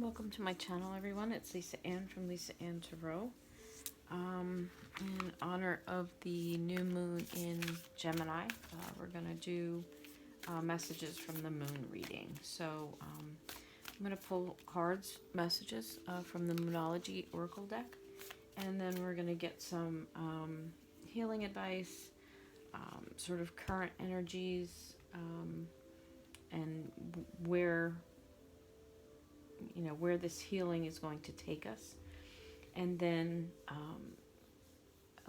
welcome to my channel, everyone. It's Lisa Ann from Lisa Ann Tarot. In honor of the new moon in Gemini, we're going to do messages from the moon reading. So I'm going to pull cards, messages from the Moonology Oracle deck, and then we're going to get some healing advice, sort of current energies, and where this healing is going to take us. And then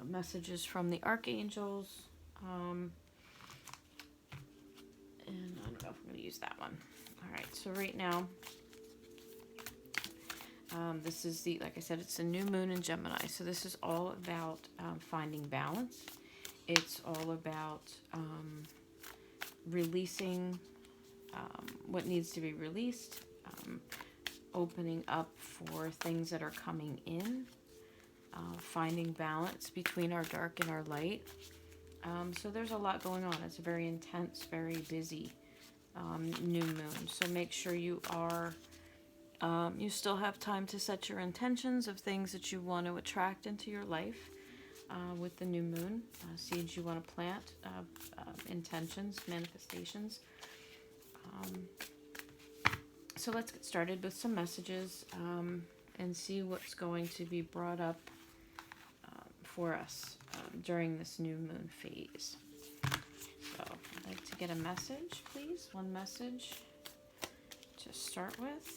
messages from the archangels, and I don't know if I'm going to use that one. All right, so right now, this is like I said, it's a new moon in Gemini, so this is all about finding balance. It's all about releasing what needs to be released, opening up for things that are coming in, finding balance between our dark and our light. So there's a lot going on. It's a very intense, very busy new moon. So make sure you are, you still have time to set your intentions of things that you want to attract into your life with the new moon, seeds you want to plant, intentions, manifestations. So let's get started with some messages and see what's going to be brought up for us during this new moon phase. So I'd like to get a message, please. One message to start with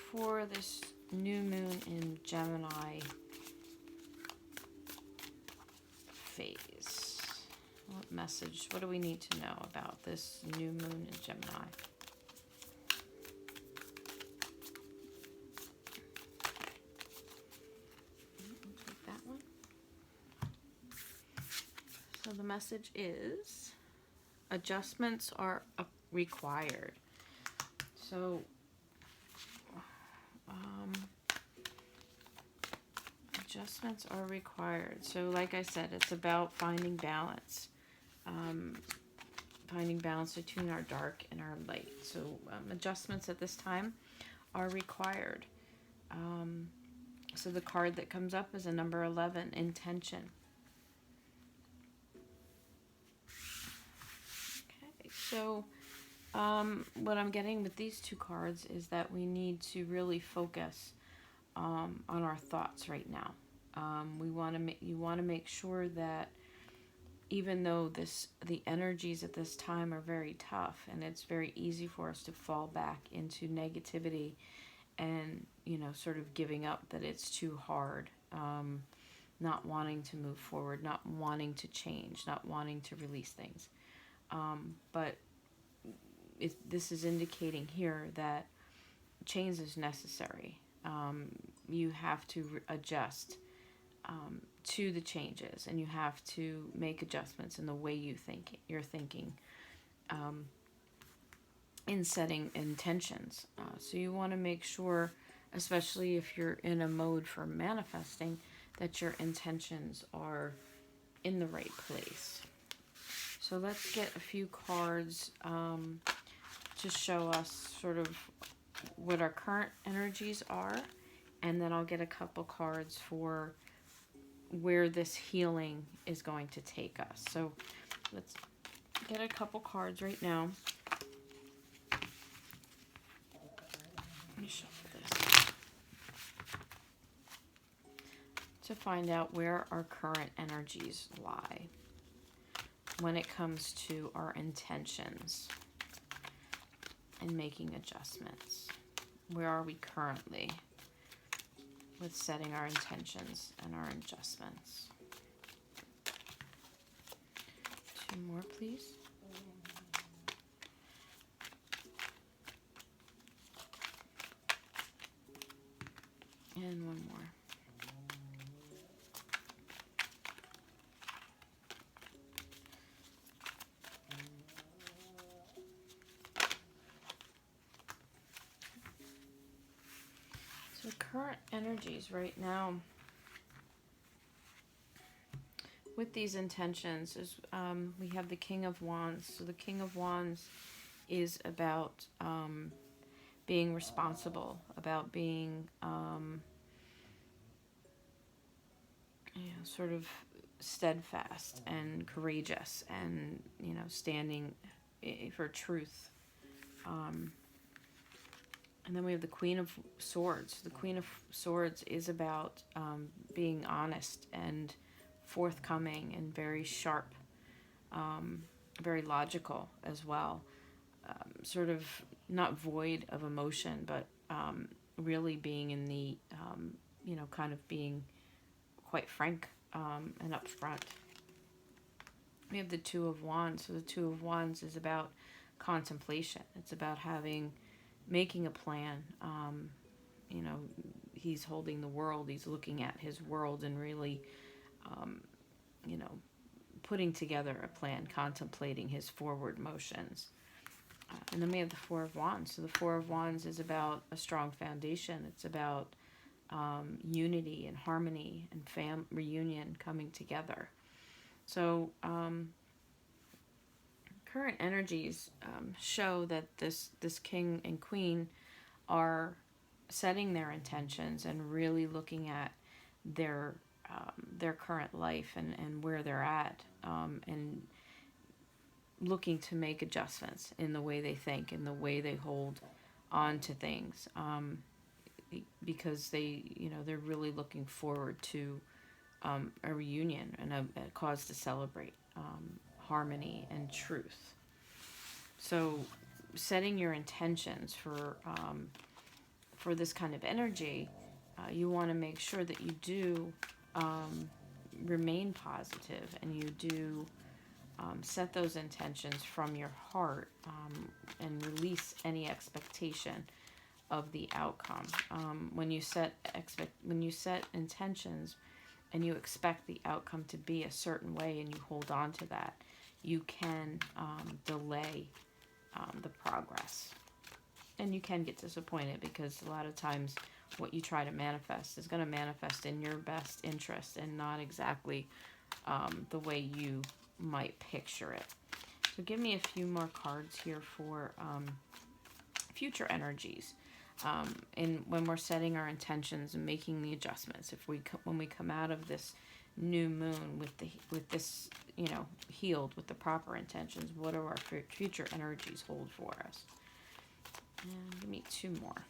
for this new moon in Gemini phase. What message? What do we need to know about this new moon in Gemini? So the message is adjustments are required. So adjustments are required. So like I said, it's about finding balance. Finding balance between our dark and our light. So adjustments at this time are required. So the card that comes up is a number 11, intention. So what I'm getting with these two cards is that we need to really focus on our thoughts right now. You want to make sure that even though the energies at this time are very tough, and it's very easy for us to fall back into negativity and sort of giving up, that it's too hard, not wanting to move forward, not wanting to change, not wanting to release things. But this is indicating here that change is necessary. You have to adjust to the changes, and you have to make adjustments in the way you're thinking, in setting intentions. So you want to make sure, especially if you're in a mode for manifesting, that your intentions are in the right place. So let's get a few cards to show us sort of what our current energies are, and then I'll get a couple cards for where this healing is going to take us. So let's get a couple cards right now. Let me shuffle this to find out where our current energies lie when it comes to our intentions and making adjustments. Where are we currently with setting our intentions and our adjustments? Two more, please. And one more. So current energies right now with these intentions is we have the King of Wands. So the King of Wands is about being responsible, about being sort of steadfast and courageous, and standing for truth. And then we have the Queen of Swords. The Queen of Swords is about being honest and forthcoming and very sharp, very logical as well. Sort of not void of emotion, but really being in the, kind of being quite frank and upfront. We have the Two of Wands. So the Two of Wands is about contemplation. It's about making a plan. He's holding the world. He's looking at his world and really, putting together a plan, contemplating his forward motions. And then we have the Four of Wands. So the Four of Wands is about a strong foundation. It's about unity and harmony and reunion, coming together. So current energies show that this king and queen are setting their intentions and really looking at their current life and where they're at, and looking to make adjustments in the way they think, in the way they hold on to things, because they're really looking forward to a reunion and a cause to celebrate harmony and truth. So setting your intentions for this kind of energy, you want to make sure that you do remain positive, and you do set those intentions from your heart, and release any expectation of the outcome. When you set intentions and you expect the outcome to be a certain way, and you hold on to that, you can delay the progress. And you can get disappointed, because a lot of times what you try to manifest is going to manifest in your best interest and not exactly the way you might picture it. So give me a few more cards here for future energies. And when we're setting our intentions and making the adjustments, when we come out of this new moon with this healed, with the proper intentions, what do our future energies hold for us? And give me two more.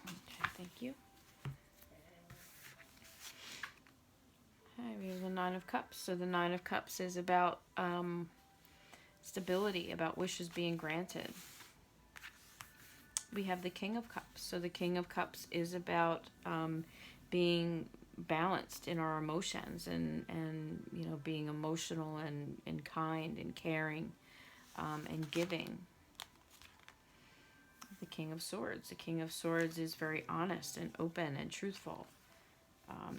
Okay, thank you. Okay, we have the Nine of Cups. So the Nine of Cups is about stability, about wishes being granted. We have the King of Cups. So the King of Cups is about being balanced in our emotions, and being emotional and kind and caring, and giving. The King of Swords. The King of Swords is very honest and open and truthful.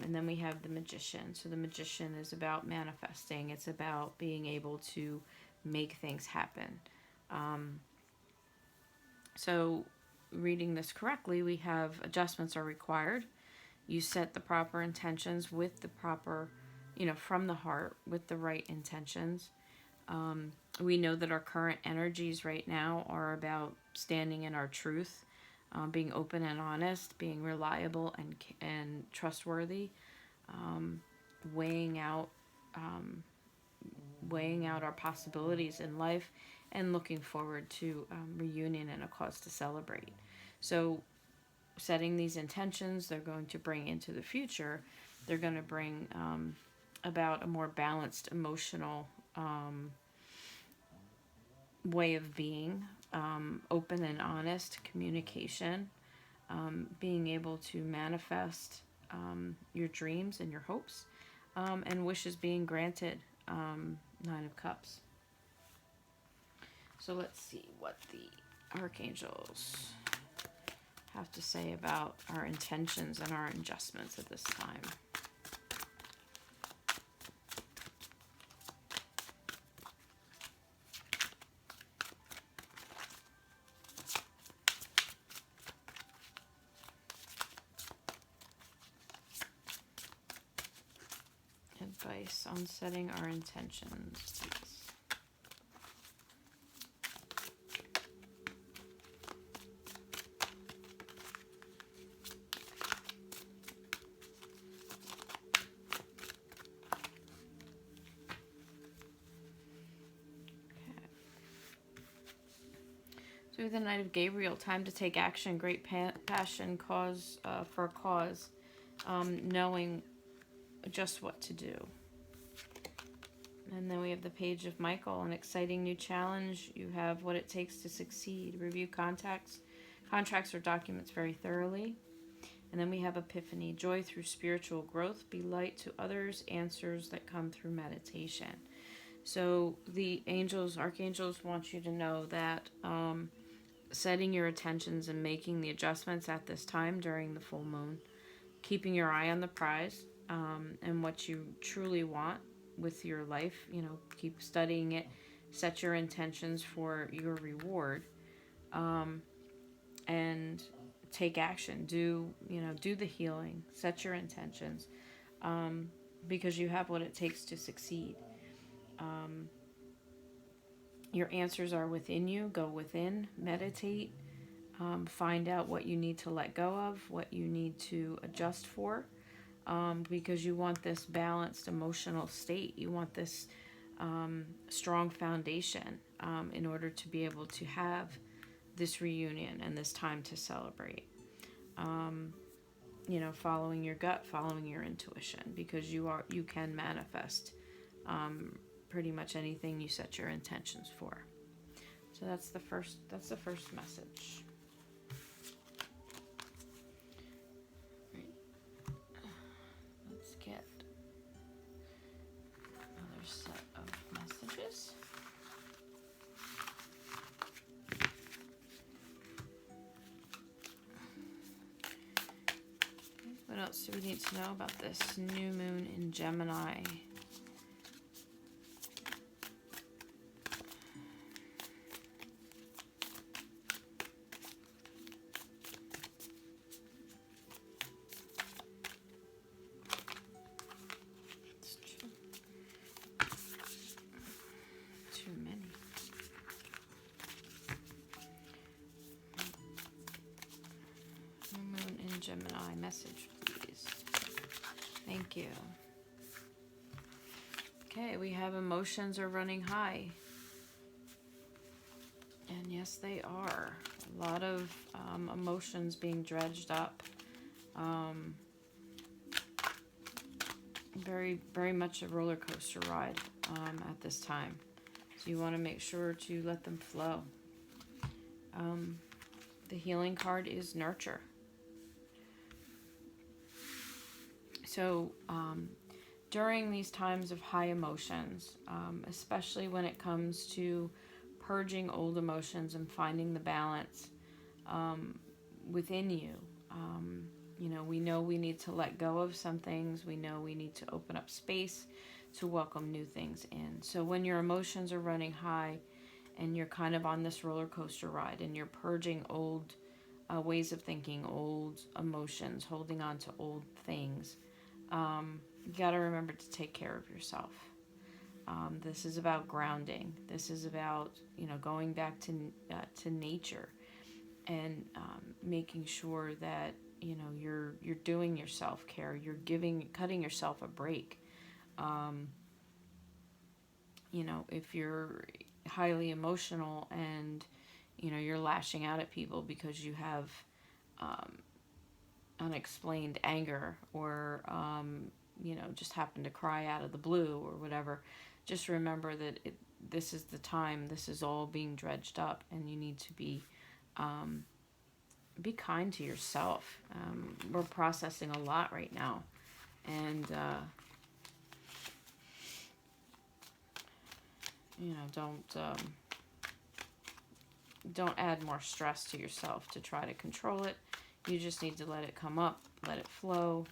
And then we have the Magician. So the Magician is about manifesting. It's about being able to make things happen. So reading this correctly, we have adjustments are required. You set the proper intentions with the proper, from the heart, with the right intentions. We know that our current energies right now are about standing in our truth, being open and honest, being reliable and trustworthy, weighing out our possibilities in life, and looking forward to reunion and a cause to celebrate. So setting these intentions, they're going to bring into the future, they're going to bring about a more balanced emotional way of being, open and honest communication, being able to manifest your dreams and your hopes, and wishes being granted. Nine of Cups. So let's see what the archangels have to say about our intentions and our adjustments at this time. Advice on setting our intentions, please. We have the Knight of Gabriel, time to take action, great passion, cause for a cause, knowing just what to do. And then we have the Page of Michael, an exciting new challenge. You have what it takes to succeed. Review contracts or documents very thoroughly. And then we have Epiphany, joy through spiritual growth, be light to others, answers that come through meditation. So the angels, archangels want you to know that setting your intentions and making the adjustments at this time during the full moon, keeping your eye on the prize and what you truly want with your life, keep studying it, set your intentions for your reward, and take action. Do the healing, set your intentions, because you have what it takes to succeed. Your answers are within you. Go within, meditate, find out what you need to let go of, what you need to adjust for, because you want this balanced emotional state. You want this strong foundation in order to be able to have this reunion and this time to celebrate. Following your gut, following your intuition, because you can manifest pretty much anything you set your intentions for. So that's the first message. Right. Let's get another set of messages. What else do we need to know about this new moon in Gemini? Too many. New moon in Gemini, message please. Thank you. Okay, we have emotions are running high. And yes, they are. A lot of emotions being dredged up. Very, very much a roller coaster ride at this time. So you want to make sure to let them flow. The healing card is nurture. So during these times of high emotions, especially when it comes to purging old emotions and finding the balance within you, we know we need to let go of some things. We know we need to open up space to welcome new things in. So when your emotions are running high and you're kind of on this roller coaster ride and you're purging old ways of thinking, old emotions, holding on to old things, you got to remember to take care of yourself. This is about grounding. This is about, going back to nature and making sure that, you're doing your self-care. You're cutting yourself a break. If you're highly emotional and, you're lashing out at people because you have unexplained anger or, just happen to cry out of the blue or whatever, just remember that this is the time, this is all being dredged up, and you need to be kind to yourself. We're processing a lot right now, and don't add more stress to yourself to try to control it. You just need to let it come up, let it flow,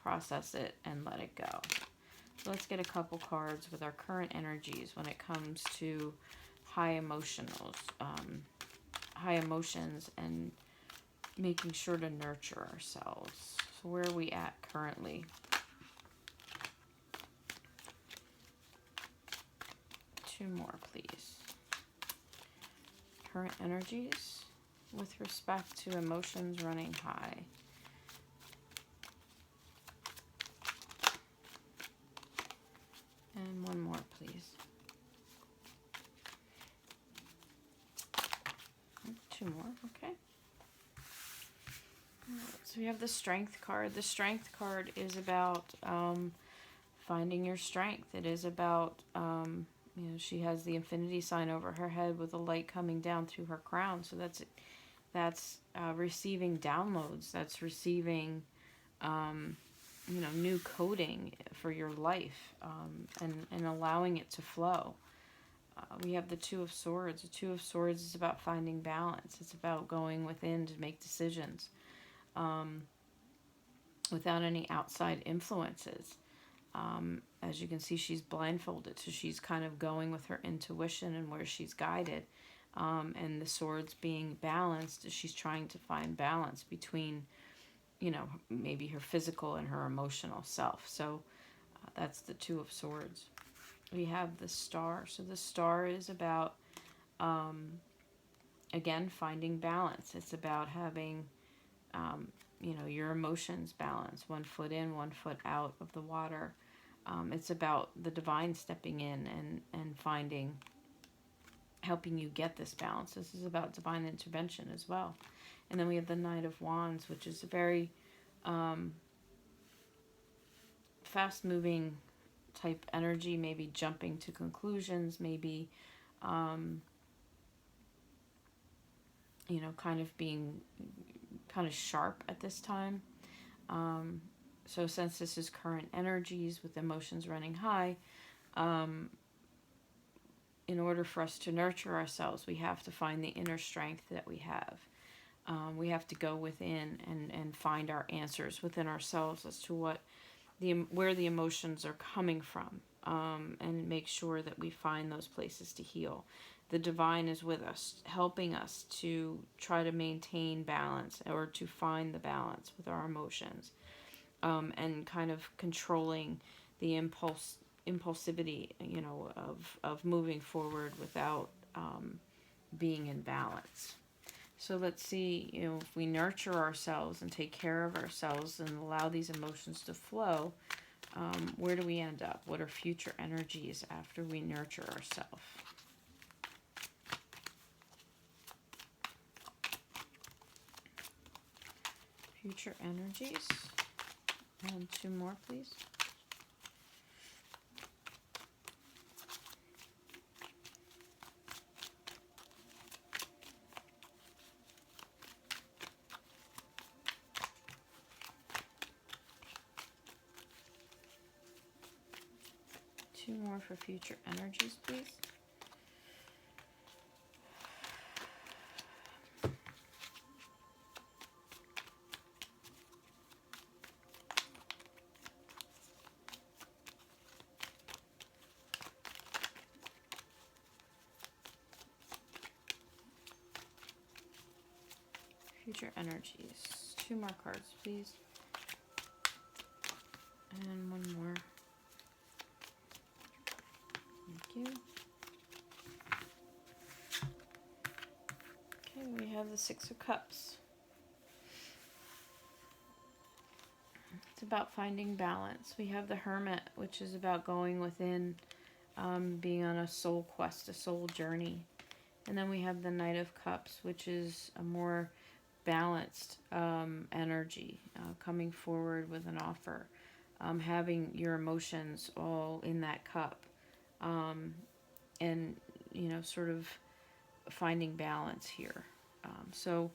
process it, and let it go. So let's get a couple cards with our current energies when it comes to high emotions and making sure to nurture ourselves. So where are we at currently? Two more, please. Current energies with respect to emotions running high. And one more, please. 2 more. Okay. So we have the Strength card. The Strength card is about finding your strength. It is about, she has the infinity sign over her head with a light coming down through her crown. So that's receiving downloads. That's receiving, new coding for your life, and allowing it to flow. We have the Two of Swords. The Two of Swords is about finding balance. It's about going within to make decisions without any outside influences. As you can see, she's blindfolded, so she's kind of going with her intuition and where she's guided. And the swords being balanced, she's trying to find balance between, maybe her physical and her emotional self. So that's the Two of Swords. We have the Star. So the Star is about, again, finding balance. It's about having, your emotions balanced, 1 foot in, 1 foot out of the water. It's about the divine stepping in and helping you get this balance. This is about divine intervention as well. And then we have the Knight of Wands, which is a very fast-moving type energy, maybe jumping to conclusions, maybe, kind of being kind of sharp at this time. So since this is current energies with emotions running high, in order for us to nurture ourselves, we have to find the inner strength that we have. We have to go within and find our answers within ourselves as to where the emotions are coming from, and make sure that we find those places to heal. The divine is with us, helping us to try to maintain balance or to find the balance with our emotions, and kind of controlling the impulsivity, of moving forward without being in balance. So let's see, if we nurture ourselves and take care of ourselves and allow these emotions to flow, where do we end up? What are future energies after we nurture ourselves? Future energies. And 2 more, please. Two more for future energies, please. Future energies. 2 more cards, please. And 1 more. Thank you. Okay, we have the 6 of Cups. It's about finding balance. We have the Hermit, which is about going within, being on a soul quest, a soul journey. And then we have the Knight of Cups, which is a more balanced energy, coming forward with an offer, having your emotions all in that cup, and sort of finding balance here. So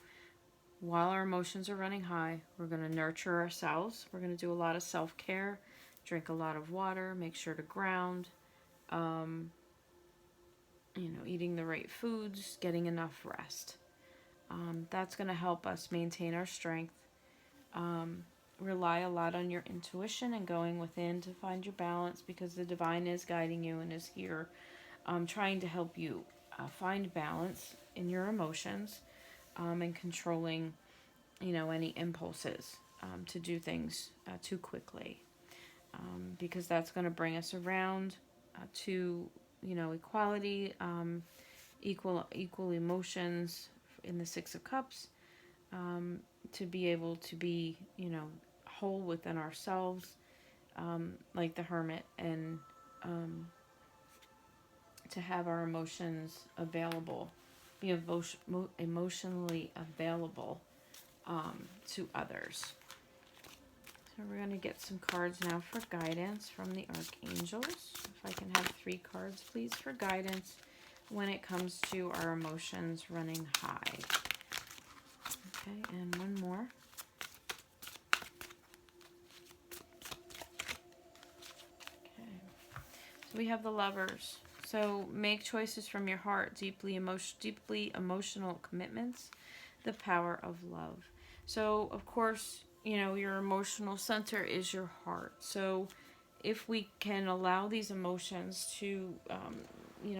while our emotions are running high, we're going to nurture ourselves. We're going to do a lot of self-care, drink a lot of water, make sure to ground, eating the right foods, getting enough rest. That's going to help us maintain our strength. Rely a lot on your intuition and going within to find your balance, because the divine is guiding you and is here, trying to help you find balance in your emotions, and controlling, any impulses to do things too quickly, because that's going to bring us around to, equality, equal emotions in the 6 of Cups, to be able to be, whole within ourselves, like the Hermit, and to have our emotions available be emotionally available to others. So we're going to get some cards now for guidance from the archangels. If I can have 3 cards, please, for guidance when it comes to our emotions running high. Okay, and one more. Okay, so we have the Lovers. So make choices from your heart, deeply emotional commitments, the power of love. So, of course, your emotional center is your heart. So if we can allow these emotions to,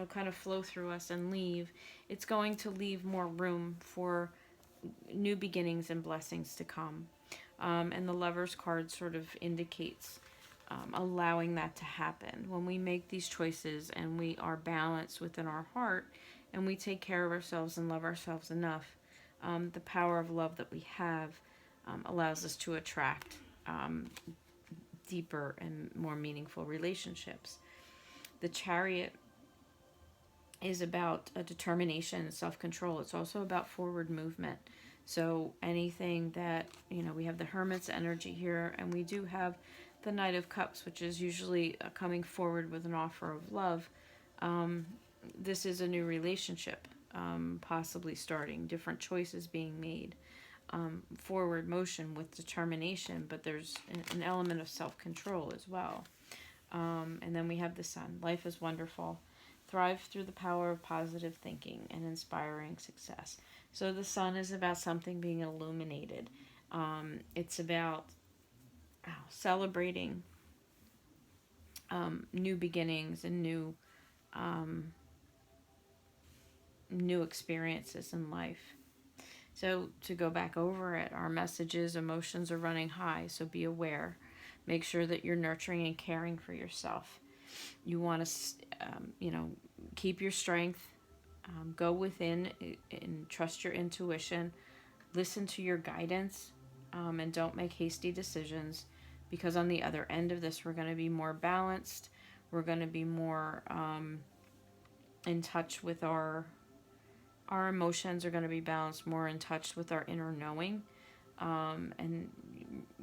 kind of flow through us and leave, it's going to leave more room for new beginnings and blessings to come. And the Lovers card sort of indicates allowing that to happen. When we make these choices and we are balanced within our heart and we take care of ourselves and love ourselves enough, the power of love that we have allows us to attract deeper and more meaningful relationships. The Chariot is about a determination and self-control. It's also about forward movement. So anything that, we have the Hermit's energy here, and we do have the Knight of Cups, which is usually coming forward with an offer of love. This is a new relationship, possibly starting, different choices being made, forward motion with determination, but there's an element of self-control as well. And then we have the Sun. Life is wonderful. Thrive through the power of positive thinking and inspiring success. So the Sun is about something being illuminated. It's about celebrating new beginnings and new experiences in life. So to go back over it, our message is emotions are running high, so be aware. Make sure that you're nurturing and caring for yourself. You want to, keep your strength, go within and trust your intuition, listen to your guidance, and don't make hasty decisions, because on the other end of this, we're going to be more balanced. We're going to be more in touch with our emotions are going to be balanced, more in touch with our inner knowing, and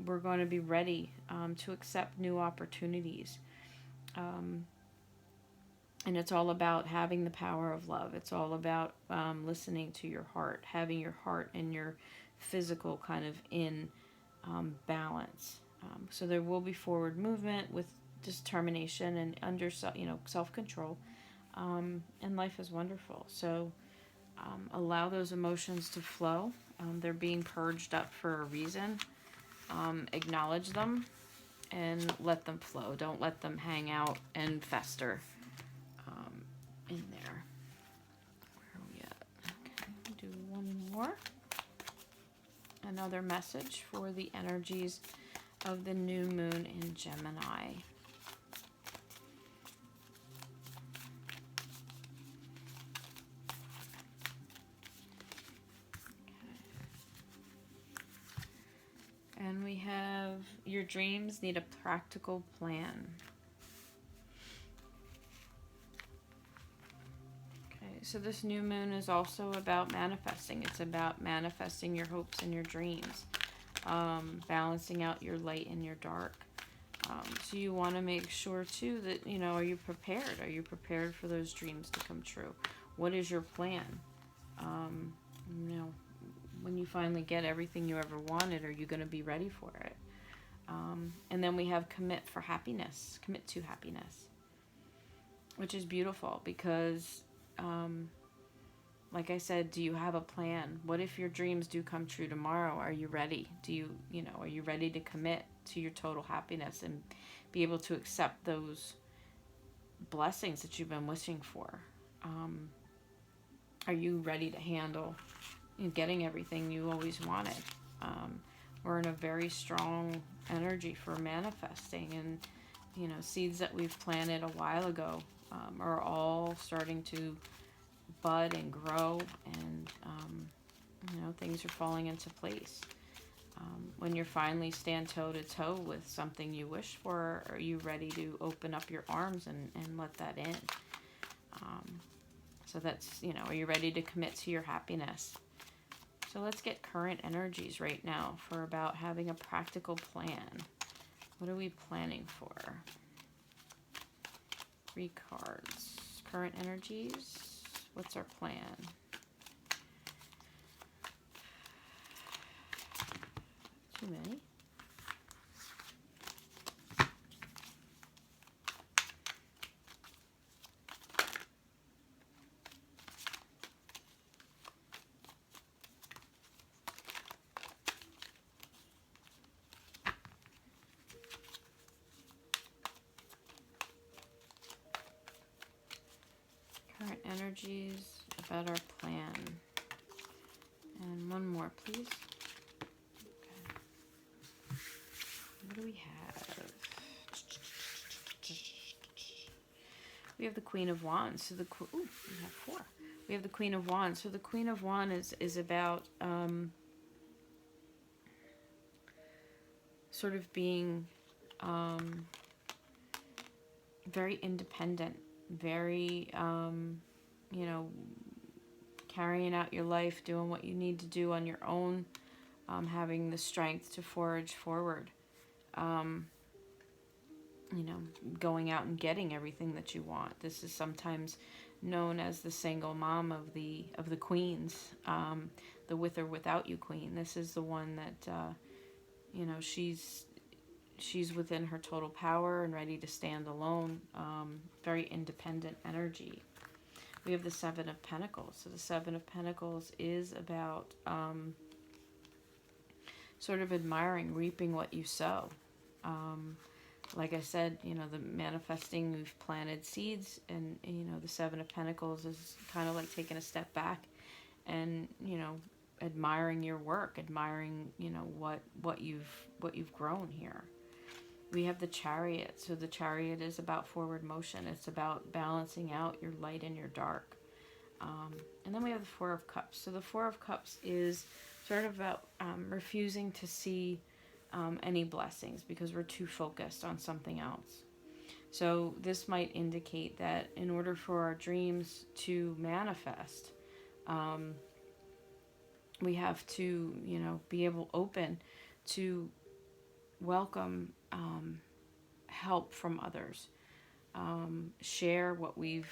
we're going to be ready to accept new opportunities. And it's all about having the power of love. It's all about listening to your heart, having your heart and your physical kind of in balance. So there will be forward movement with determination and under self-control, and life is wonderful. So allow those emotions to flow. They're being purged up for a reason. Acknowledge them and let them flow. Don't let them hang out and fester in there. Where are we at? Okay, do one more. Another message for the energies of the new moon in Gemini. And we have, your dreams need a practical plan. Okay, so this new moon is also about manifesting. It's about manifesting your hopes and your dreams, balancing out your light and your dark. So you want to make sure too that, are you prepared? Are you prepared for those dreams to come true? What is your plan? When you finally get everything you ever wanted, are you going to be ready for it? And then we have commit to happiness, which is beautiful because, like I said, do you have a plan? What if your dreams do come true tomorrow? Are you ready? Are you ready to commit to your total happiness and be able to accept those blessings that you've been wishing for? Are you ready to handle getting everything you always wanted? We're in a very strong energy for manifesting, and seeds that we've planted a while ago are all starting to bud and grow, and things are falling into place. When you finally stand toe to toe with something you wish for, are you ready to open up your arms and let that in? So that's, are you ready to commit to your happiness? So let's get current energies right now for about having a practical plan. What are we planning for? 3 cards. Current energies. What's our plan? Too many. Current energies about our plan. And one more, please. Okay. What do we have? We have the Queen of Wands. So we have 4. We have the Queen of Wands. So the Queen of Wands is about sort of being very independent, very, carrying out your life, doing what you need to do on your own, having the strength to forge forward, going out and getting everything that you want. This is sometimes known as the single mom of the queens, the with or without you queen. This is the one that, she's within her total power and ready to stand alone, very independent energy. We have the 7 of Pentacles. So the 7 of Pentacles is about sort of admiring, reaping what you sow. Like I said, the manifesting, we've planted seeds, and, the 7 of Pentacles is kind of like taking a step back and, admiring your work, admiring, what you've grown here. We have the Chariot. So the Chariot is about forward motion. It's about balancing out your light and your dark. And then we have the 4 of Cups. So the 4 of Cups is sort of about refusing to see any blessings because we're too focused on something else. So this might indicate that in order for our dreams to manifest, we have to, be open to welcome help from others, share what we've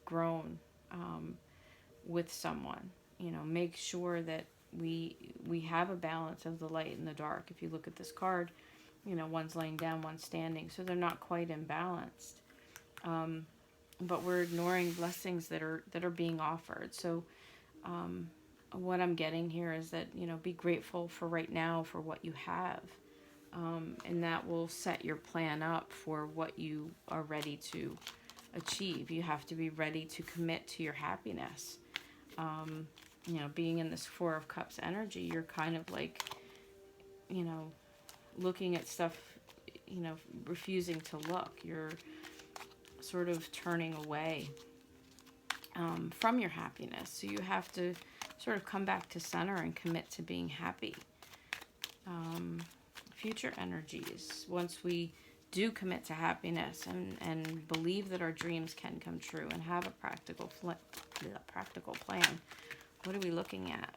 grown with someone. Make sure that we have a balance of the light and the dark. If you look at this card, one's laying down, one's standing, so they're not quite imbalanced. But we're ignoring blessings that are being offered. So what I'm getting here is that, be grateful for right now for what you have. And that will set your plan up for what you are ready to achieve. You have to be ready to commit to your happiness. Being in this 4 of Cups energy, you're kind of like, looking at stuff, refusing to look. You're sort of turning away from your happiness. So you have to sort of come back to center and commit to being happy. Future energies, once we do commit to happiness and believe that our dreams can come true and have a practical plan, what are we looking at?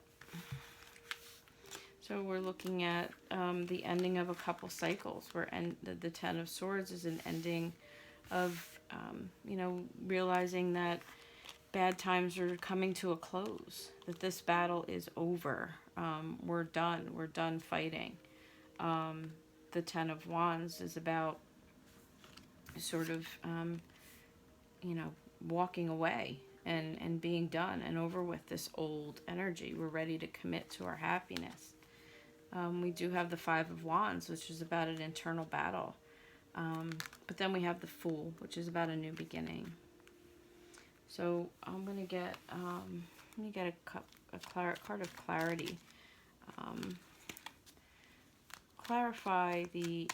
So we're looking at the ending of a couple cycles, where the 10 of Swords is an ending of, realizing that bad times are coming to a close, that this battle is over. We're done fighting. The 10 of Wands is about sort of, walking away and being done and over with this old energy. We're ready to commit to our happiness. We do have the 5 of Wands, which is about an internal battle. But then we have the Fool, which is about a new beginning. So I'm going to get, a card of clarity. Clarify the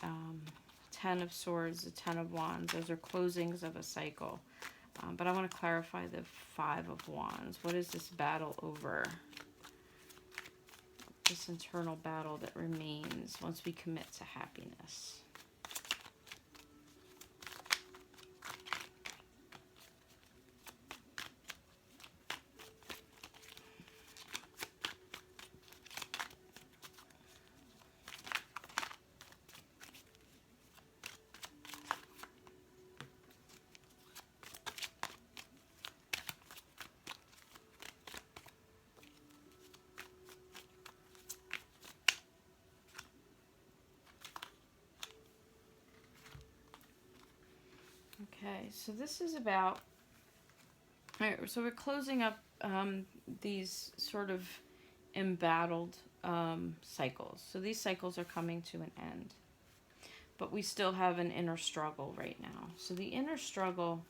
10 of Swords, the 10 of Wands. Those are closings of a cycle. But I want to clarify the 5 of Wands. What is this battle over? This internal battle that remains once we commit to happiness. Okay, so this is about, all right, so we're closing up these sort of embattled cycles. So these cycles are coming to an end, but we still have an inner struggle right now. So the inner struggle,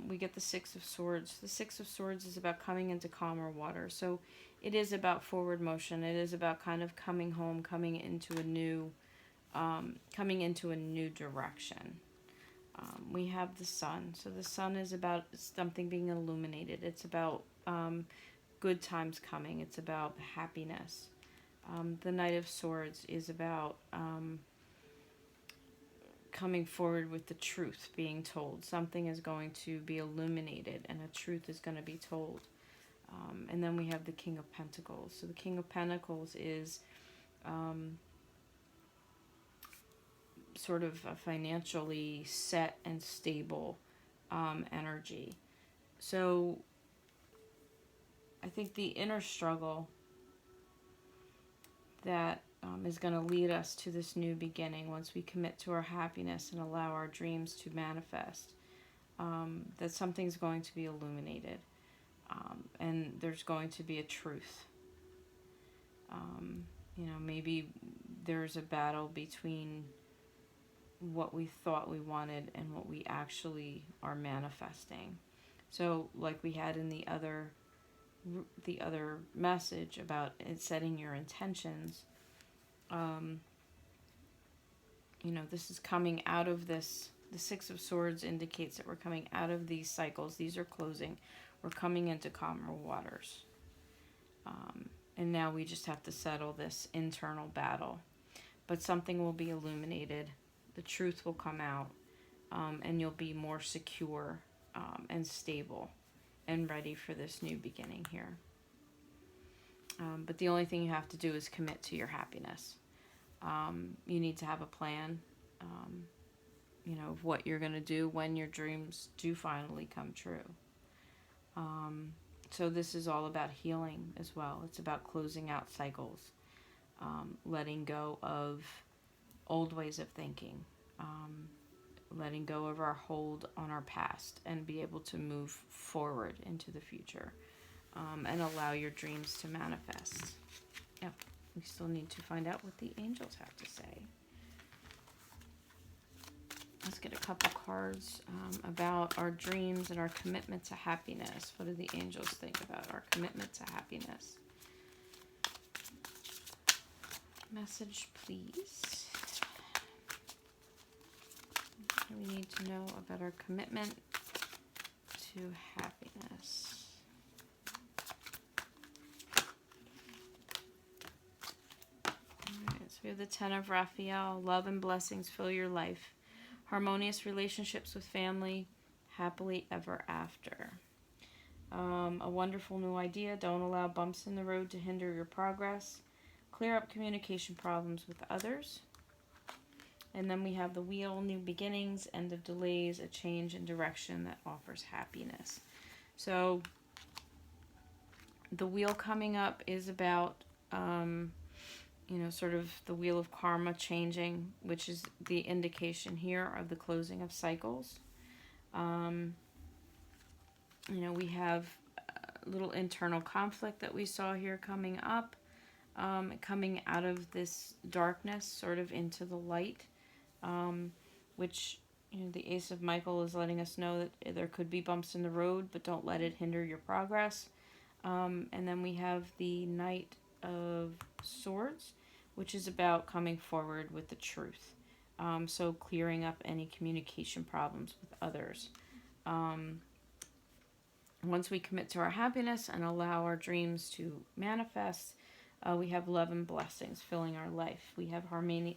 we get the Six of Swords. The Six of Swords is about coming into calmer water. So it is about forward motion. It is about kind of coming home, coming into a new direction. We have the sun. So the sun is about something being illuminated. It's about good times coming. It's about happiness. The Knight of Swords is about coming forward with the truth being told. Something is going to be illuminated and a truth is going to be told. And then we have the King of Pentacles. So the King of Pentacles is sort of a financially set and stable energy. So I think the inner struggle that is going to lead us to this new beginning once we commit to our happiness and allow our dreams to manifest, that something's going to be illuminated, and there's going to be a truth. Maybe there's a battle between what we thought we wanted and what we actually are manifesting. So like we had in the other message about setting your intentions, this is coming out of this. The Six of Swords indicates that we're coming out of these cycles. These are closing. We're coming into calmer waters. And now we just have to settle this internal battle. But something will be illuminated. The truth will come out. And you'll be more secure and stable and ready for this new beginning here. But the only thing you have to do is commit to your happiness. You need to have a plan, of what you're going to do when your dreams do finally come true. So this is all about healing as well. It's about closing out cycles, letting go of old ways of thinking, letting go of our hold on our past and be able to move forward into the future, and allow your dreams to manifest. Yeah, we still need to find out what the angels have to say. Let's get a couple cards about our dreams and our commitment to happiness. What do the angels think about our commitment to happiness? Message, please. What do we need to know about our commitment to happiness? Alright, so we have the Ten of Raphael. Love and blessings fill your life. Harmonious relationships with family. Happily ever after. A wonderful new idea. Don't allow bumps in the road to hinder your progress. Clear up communication problems with others. And then we have the Wheel, new beginnings, end of delays, a change in direction that offers happiness. So the Wheel coming up is about, sort of the wheel of karma changing, which is the indication here of the closing of cycles. We have a little internal conflict that we saw here coming up, coming out of this darkness sort of into the light. Which the Ace of Michael is letting us know that there could be bumps in the road, but don't let it hinder your progress. And then we have the Knight of Swords, which is about coming forward with the truth. So clearing up any communication problems with others. Once we commit to our happiness and allow our dreams to manifest, we have love and blessings filling our life. We have harmonious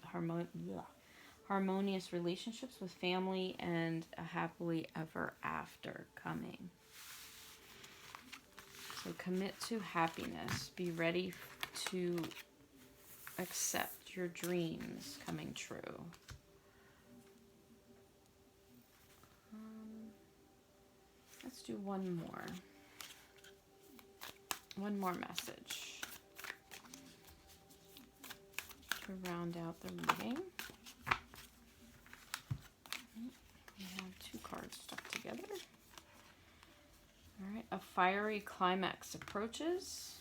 relationships with family and a happily ever after coming. So commit to happiness. Be ready to accept your dreams coming true. Let's do one more message to round out the reading. We have cards stuck together. All right, a fiery climax approaches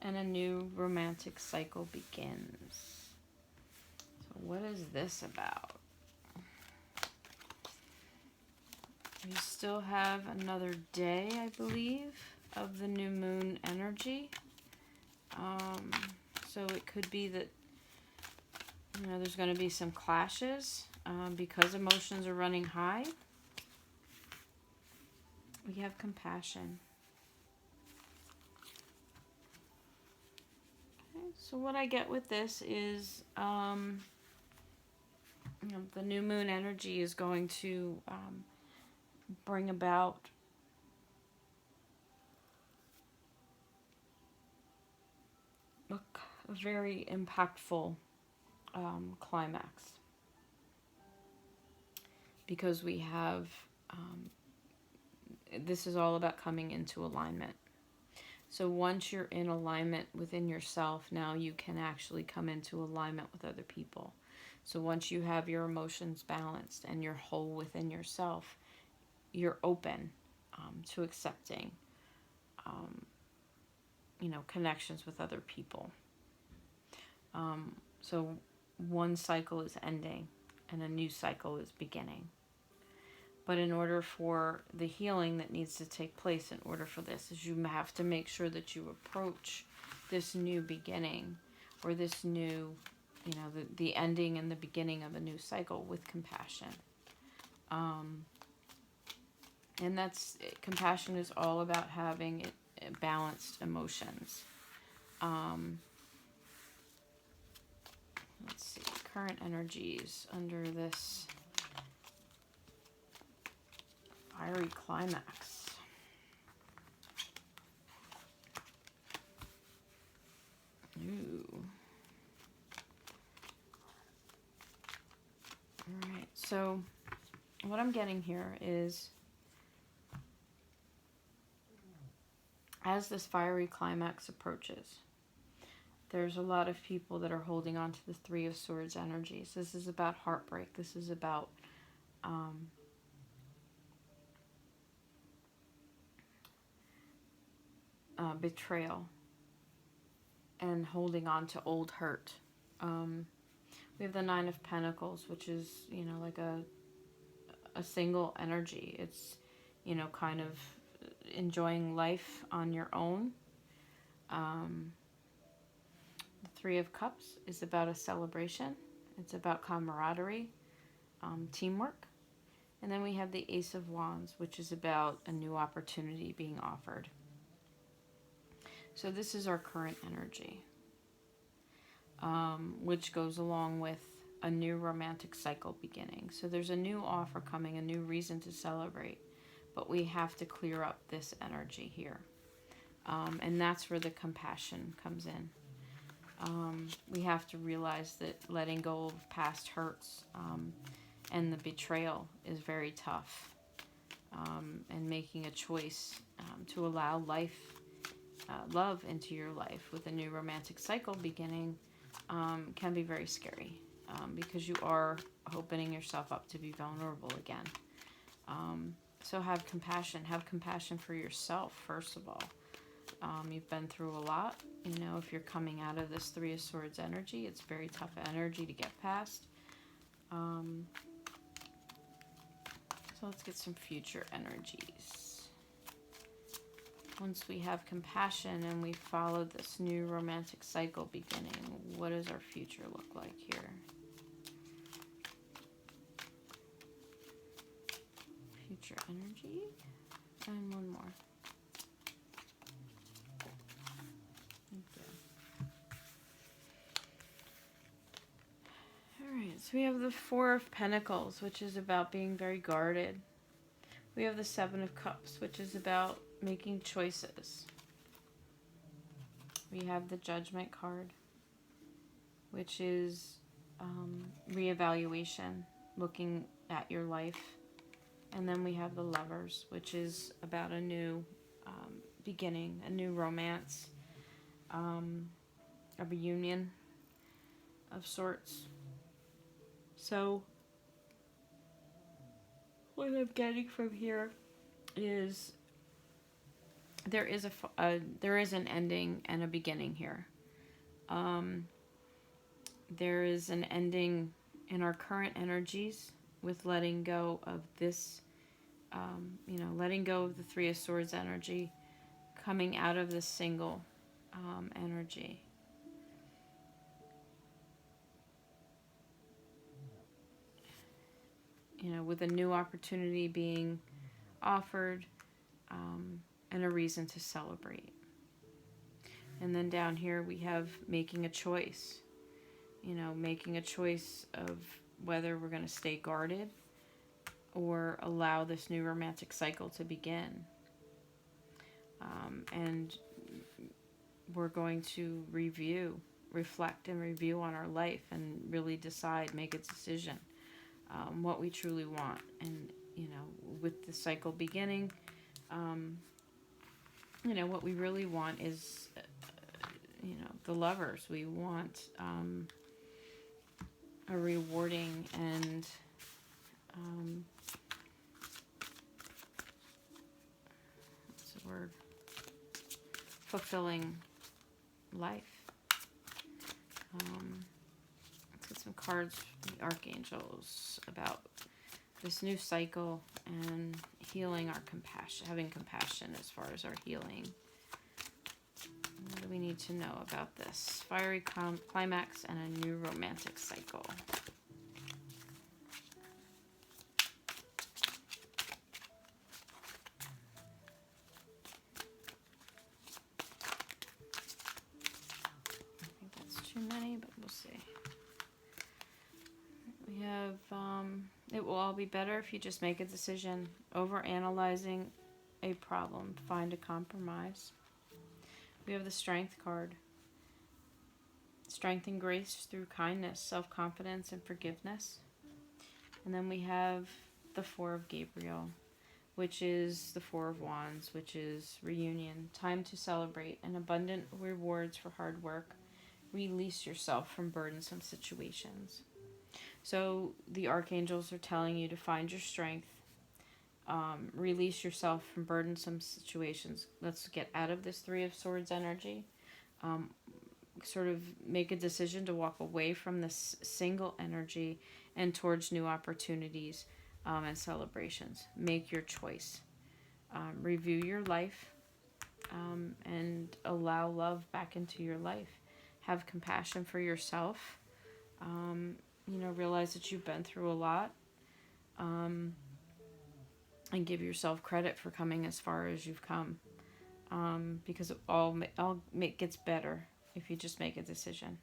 and a new romantic cycle begins. So what is this about? We still have another day, I believe, of the new moon energy. So it could be that, you know, there's going to be some clashes because emotions are running high. We have compassion. Okay, so what I get with this is, you know, the new moon energy is going to bring about a very impactful climax, because we have this is all about coming into alignment. So once you're in alignment within yourself, now you can actually come into alignment with other people. So once you have your emotions balanced and you're whole within yourself, you're open to accepting you know, connections with other people. So one cycle is ending and a new cycle is beginning. But in order for the healing that needs to take place, in order for this, is you have to make sure that you approach this new beginning, or this new, you know, the ending and the beginning of a new cycle with compassion. And that's, compassion is all about having balanced emotions. Let's see, current energies under this fiery climax. Ooh. Alright, so what I'm getting here is, as this fiery climax approaches, there's a lot of people that are holding on to the Three of Swords energies. This is about heartbreak. This is about betrayal and holding on to old hurt. We have the Nine of Pentacles, which is, you know, like a single energy. It's, you know, kind of enjoying life on your own. The Three of Cups is about a celebration. It's about camaraderie, teamwork. And then we have the Ace of Wands, which is about a new opportunity being offered. So this is our current energy, which goes along with a new romantic cycle beginning. So there's a new offer coming, a new reason to celebrate, but we have to clear up this energy here. And that's where the compassion comes in. We have to realize that letting go of past hurts and the betrayal is very tough. And making a choice to allow love into your life with a new romantic cycle beginning can be very scary, because you are opening yourself up to be vulnerable again. So have compassion. Have compassion for yourself, first of all. You've been through a lot. You know, if you're coming out of this Three of Swords energy, it's very tough energy to get past. So let's get some future energies. Once we have compassion and we follow this new romantic cycle beginning, what does our future look like here? Future energy. And one more. Alright, so we have the Four of Pentacles, which is about being very guarded. We have the Seven of Cups, which is about making choices. We have the Judgment card, which is reevaluation, looking at your life. And then we have the Lovers, which is about a new beginning, a new romance, a reunion of sorts. So what I'm getting from here is there is there is an ending and a beginning here. There is an ending in our current energies with letting go of this, letting go of the Three of Swords energy, coming out of this single energy. With a new opportunity being offered, and a reason to celebrate. And then down here we have making a choice. Making a choice of whether we're going to stay guarded or allow this new romantic cycle to begin. And we're going to reflect and review on our life and really decide, make a decision, what we truly want. And, with the cycle beginning, what we really want is, the lovers. We want a rewarding and what's the word? Fulfilling life. Let's get some cards from the archangels about this new cycle and healing our compassion, having compassion as far as our healing. What do we need to know about this? Fiery climax and a new romantic cycle. I think that's too many, but we'll see. We have, it will all be better if you just make a decision. Over-analyzing a problem, find a compromise. We have the Strength card. Strength and grace through kindness, self-confidence, and forgiveness. And then we have the Four of Gabriel, which is the Four of Wands, which is reunion. Time to celebrate and abundant rewards for hard work. Release yourself from burdensome situations. So the archangels are telling you to find your strength. Release yourself from burdensome situations. Let's get out of this Three of Swords energy. Sort of make a decision to walk away from this single energy and towards new opportunities and celebrations. Make your choice. Review your life and allow love back into your life. Have compassion for yourself. Realize that you've been through a lot. And give yourself credit for coming as far as you've come. Because it all gets better if you just make a decision.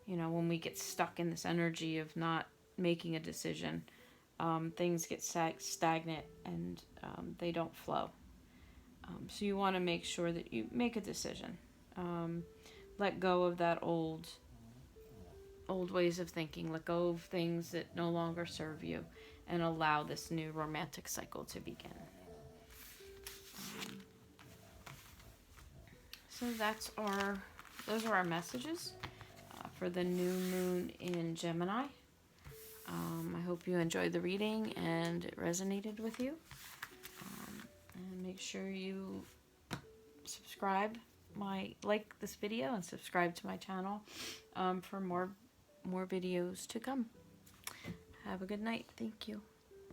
When we get stuck in this energy of not making a decision, things get stagnant and they don't flow. So you want to make sure that you make a decision. Let go of that old ways of thinking. Let go of things that no longer serve you. And allow this new romantic cycle to begin. So those are our messages for the new moon in Gemini. I hope you enjoyed the reading and it resonated with you. And make sure you like this video and subscribe to my channel for more videos to come. Have a good night. Thank you.